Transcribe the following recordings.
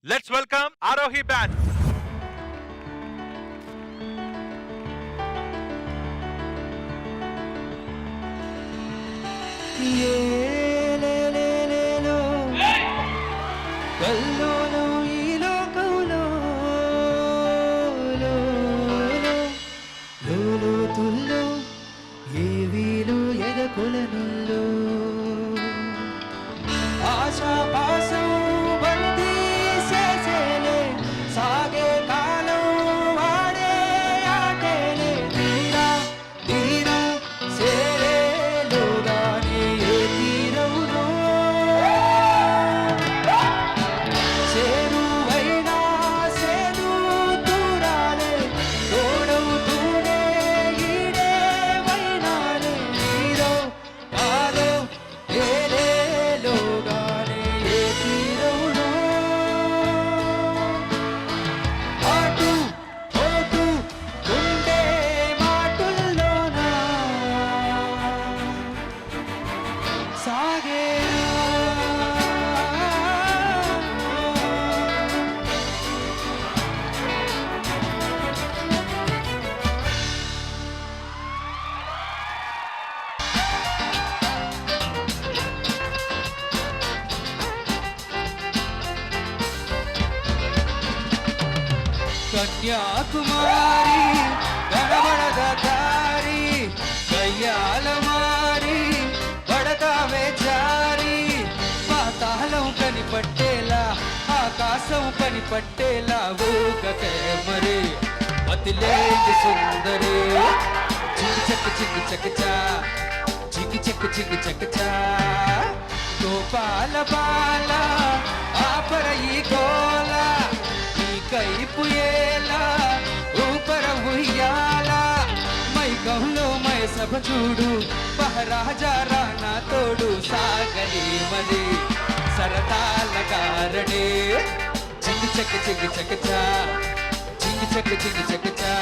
Let's welcome Arohi Band. Kanyakumari కనబడద దారి కయ్యాల మారి పడతావే జారి పాతాళం కనిపట్టేలా ఆకాశం కనిపట్టేలా ఊగకే మరి వదిలేంది సుందరి చిక్కి చక్కచా చిక్కి చక్కచా గోపాల బాల ఆపర ఈ గోల కైపు ఏలా ఊపర ఉయ్యాలా మై గౌలో మై సభ చూడు మహారాజా రానా తోడు సాగలి మరి సరదాల కారణే చింగి చక్కచా చింగి చక్కచా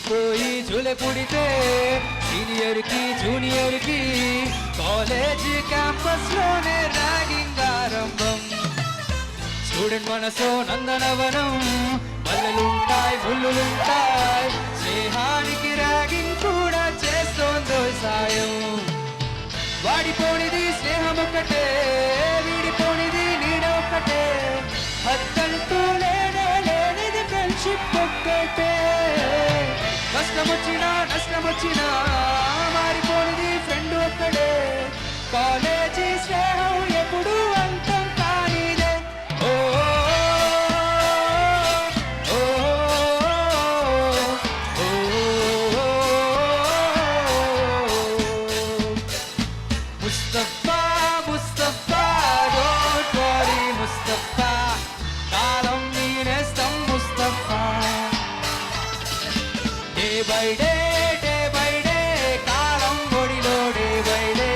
పోయి జూలే పుడితే సీనియర్ కి జూనియర్ కి కాలేజ్ క్యాంపస్ లోనే ర్యాగింగ్ ఆరంభం స్టూడెంట్ మనసో నందనవనం మల్లెలుంటాయి ముళ్ళులుంటాయి స్నేహానికి ర్యాగింగ్ కూడా చేస్తోందో సాయం వాడిపోనిది స్నేహం ఒక్కటే వీడిపోనిది నీడ ఒక్కటే హద్దంటూ లేనిది ఫ్రెండ్షిప్ ఒక్కటే కష్టమొచ్చినా నష్టమొచ్చినా మారిపోనిది ఫ్రెండ్ ఒక్కడే కాలేజీ స్నేహం ఎప్పుడు అంతం కానిదే ఓ ముస్తఫా ముస్తఫా డోంట్ వరీ ముస్తఫా కాలం నేనేస్తాం ముస్తఫా డే బై డే కాలం ఒడిలో డే బై డే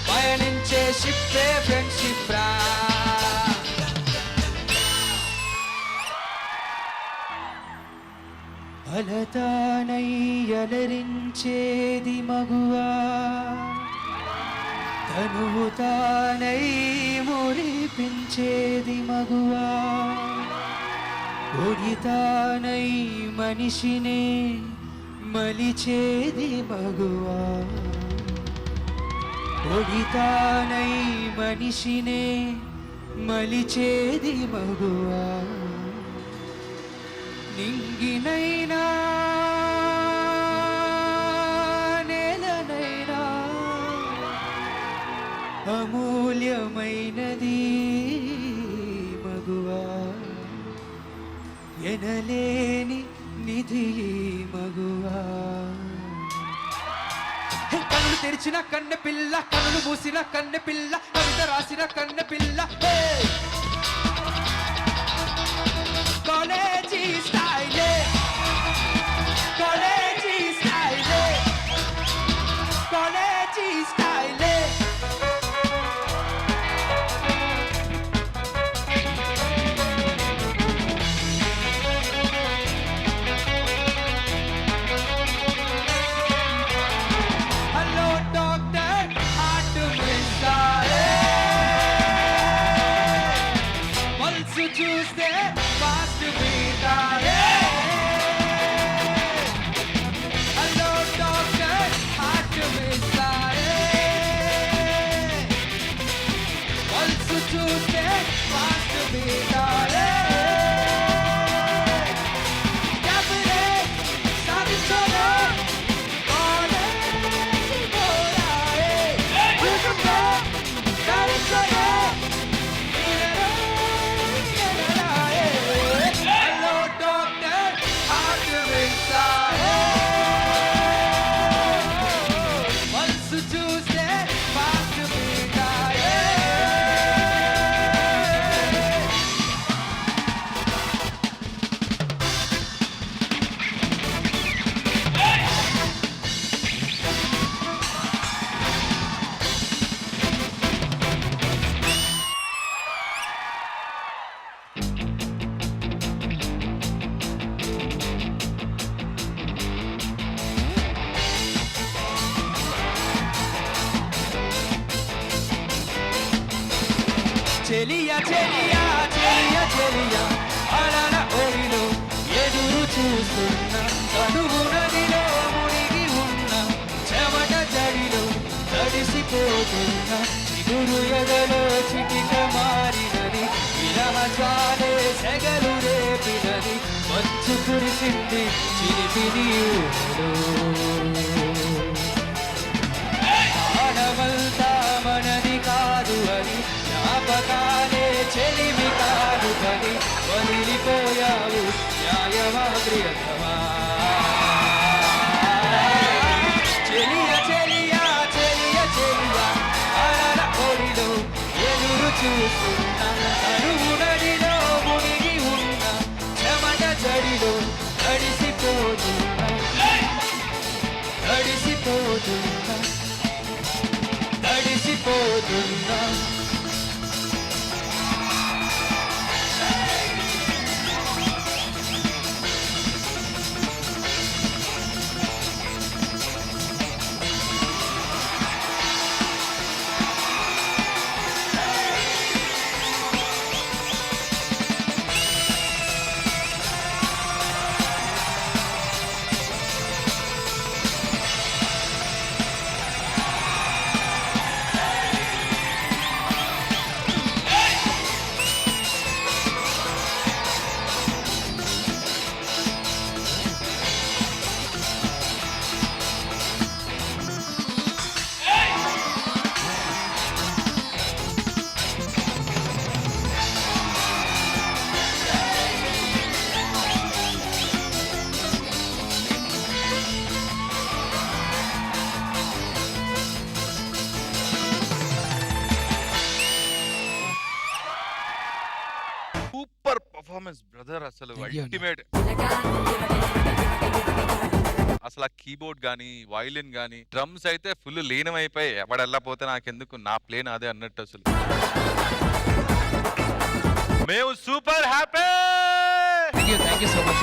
పయనించే షిప్పే ఫ్రెండ్షిప్ రా అలతానై అలరించేది మగువా తనువు తానై మురిపించేది మగువా ఒడితానై మనిషినే మలిచేది మగువా ఒడితానై మనిషినే మలిచేది మగువా నింగినైనా నేలనైనా అమూల్యమైనది మగువా ఎనలేని నిధి మగువా కన్నులు తెరిచిన కన్నె పిల్ల కన్నులు మూసిన కన్నె పిల్ల కవిత రాసిన కన్నె పిల్ల కాలేజీ స్టైలే కాలేజీ స్టైలే కాలేజీ స్టైలే చూస్తే ఫాస్ట్ బీటాలే హలో డాక్టర్ హార్ట్ మిస్సాలే పల్స్ చూస్తే ఫాస్ట్ బీటాలే క్యాబినే సాధించలే కోనే కోరాలే చూస్తే సాధించలే హలో డాక్టర్ హార్ట్ మిస్సాలే పల్స్ చూస్తే ఫాస్ట్ బీటాలే చెలియా చెలియా చెలియా చెలియా అలల ఒడిలో ఎదురు చూస్తున్న కనువు నదిలో మునిగి ఉన్న చెమట జడిలో తడిసిపోతున్న చిగురు ఎదలో చిటిక మారినది విరహ జ్వాలే సెగలు రేపినది మంచు కురిసింది చిలిపిని ఊహలో ఆడవల్తా మనది కాదు అని జ్ఞాపకాలే చెలిమి కాదు అని వదిలిపోయావు న్యాయమా ప్రియతమా చెలియ చెలియ చెలియ చెలియ అలల ఒడిలో ఎదురు చూస్తున్న కరువు నదిలో మునిగి ఉన్న చెమట జడిలో తడిసిపోతున్నా తడిసిపోతున్నా తడిసిపోతున్నా సూపర్ పర్ఫార్మెన్స్ బ్రదర్, అసలు Thank you, అల్టిమేట్. అసలు ఆ కీబోర్డ్ గానీ వయలిన్ గానీ డ్రమ్స్ అయితే ఫుల్ లీనమైపోయి ఎవడెళ్ళపోతే నాకెందుకు, నా ప్లేన్ అదే అన్నట్టు. అసలు మేము super happy. Thank you so much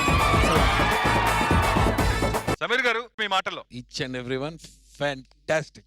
Sameer గారు మీ మాటల్లో. Each and everyone fantastic.